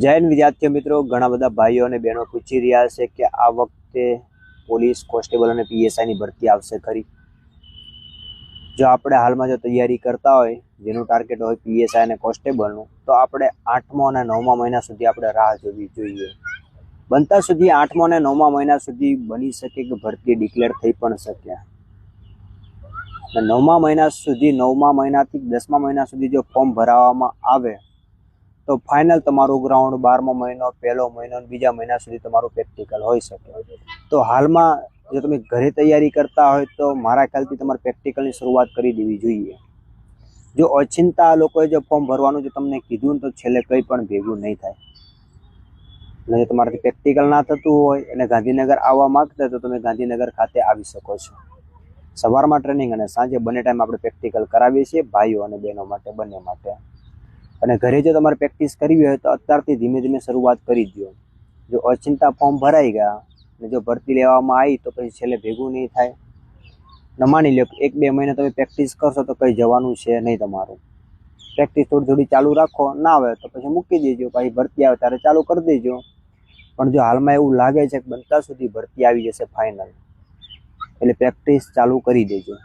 જૈન વિદ્યાર્થી મિત્રો ઘણા બધા ભાઈઓ અને બહેનો પૂછી રહ્યા છે કે આ વખતે પોલીસ કોન્સ્ટેબલ અને પીએસઆઈ ની ભરતી આવશે ખરી? જો આપણે હાલમાં જો તૈયારી કરતા હોય, જેનું ટાર્ગેટ હોય પીએસઆઈ અને કોન્સ્ટેબલનું, તો આપણે 8મા અને 9મા મહિના સુધી આપણે રાહ જોવી જોઈએ. બનતા સુધી 8મા અને 9મા મહિના સુધી બની શકે કે ભરતી ડિક્લેર થઈ પણ શકે. 9મા મહિના સુધી, 9મા મહિનાથી 10મા મહિના સુધી જો ફોર્મ ભરાવવામાં આવે તો ફાઇનલ તમારું ગ્રાઉન્ડ 12મો મહિનો, પહેલો મહિનો અને બીજા મહિના સુધી તમારું પ્રેક્ટિકલ હોઈ શકે. તો હાલમાં જો તમે ઘરે તૈયારી કરતા હોય તો મારા ખ્યાલથી તમારે પ્રેક્ટિકલની શરૂઆત કરી દેવી જોઈએ. જો ઓચિંતા લોકોએ જો ફોર્મ ભરવાનું જો તમને કીધું તો છેલ્લે કંઈ પણ ભેગું નહીં થાય. અને જો તમારાથી પ્રેક્ટિકલ ના થતું હોય અને ગાંધીનગર આવવા માંગતા તો તમે ગાંધીનગર ખાતે આવી શકો છો. સવારમાં ટ્રેનિંગ અને સાંજે બંને ટાઈમ આપણે પ્રેક્ટિકલ કરાવીએ છીએ, ભાઈઓ અને બહેનો માટે, બંને માટે. અને ઘરે જો તમારે પ્રેક્ટિસ કરવી હોય તો અત્યારથી ધીમે ધીમે શરૂઆત કરી દો. જો અચિંતા ફોર્મ ભરાઈ ગયા અને જો ભરતી લેવામાં આવી તો પછી છેલ્લે ભેગું નહીં થાય. ન માની લો 1-2 મહિને તમે પ્રેક્ટિસ કરશો તો કંઈ જવાનું છે નહીં તમારું. પ્રેક્ટિસ થોડી થોડી ચાલુ રાખો, ના આવે તો પછી મૂકી દેજો, પછી ભરતી આવે ત્યારે ચાલુ કરી દેજો. પણ જો હાલમાં એવું લાગે છે કે બનતા સુધી ભરતી આવી જશે ફાઇનલ, એટલે પ્રેક્ટિસ ચાલુ કરી દેજો.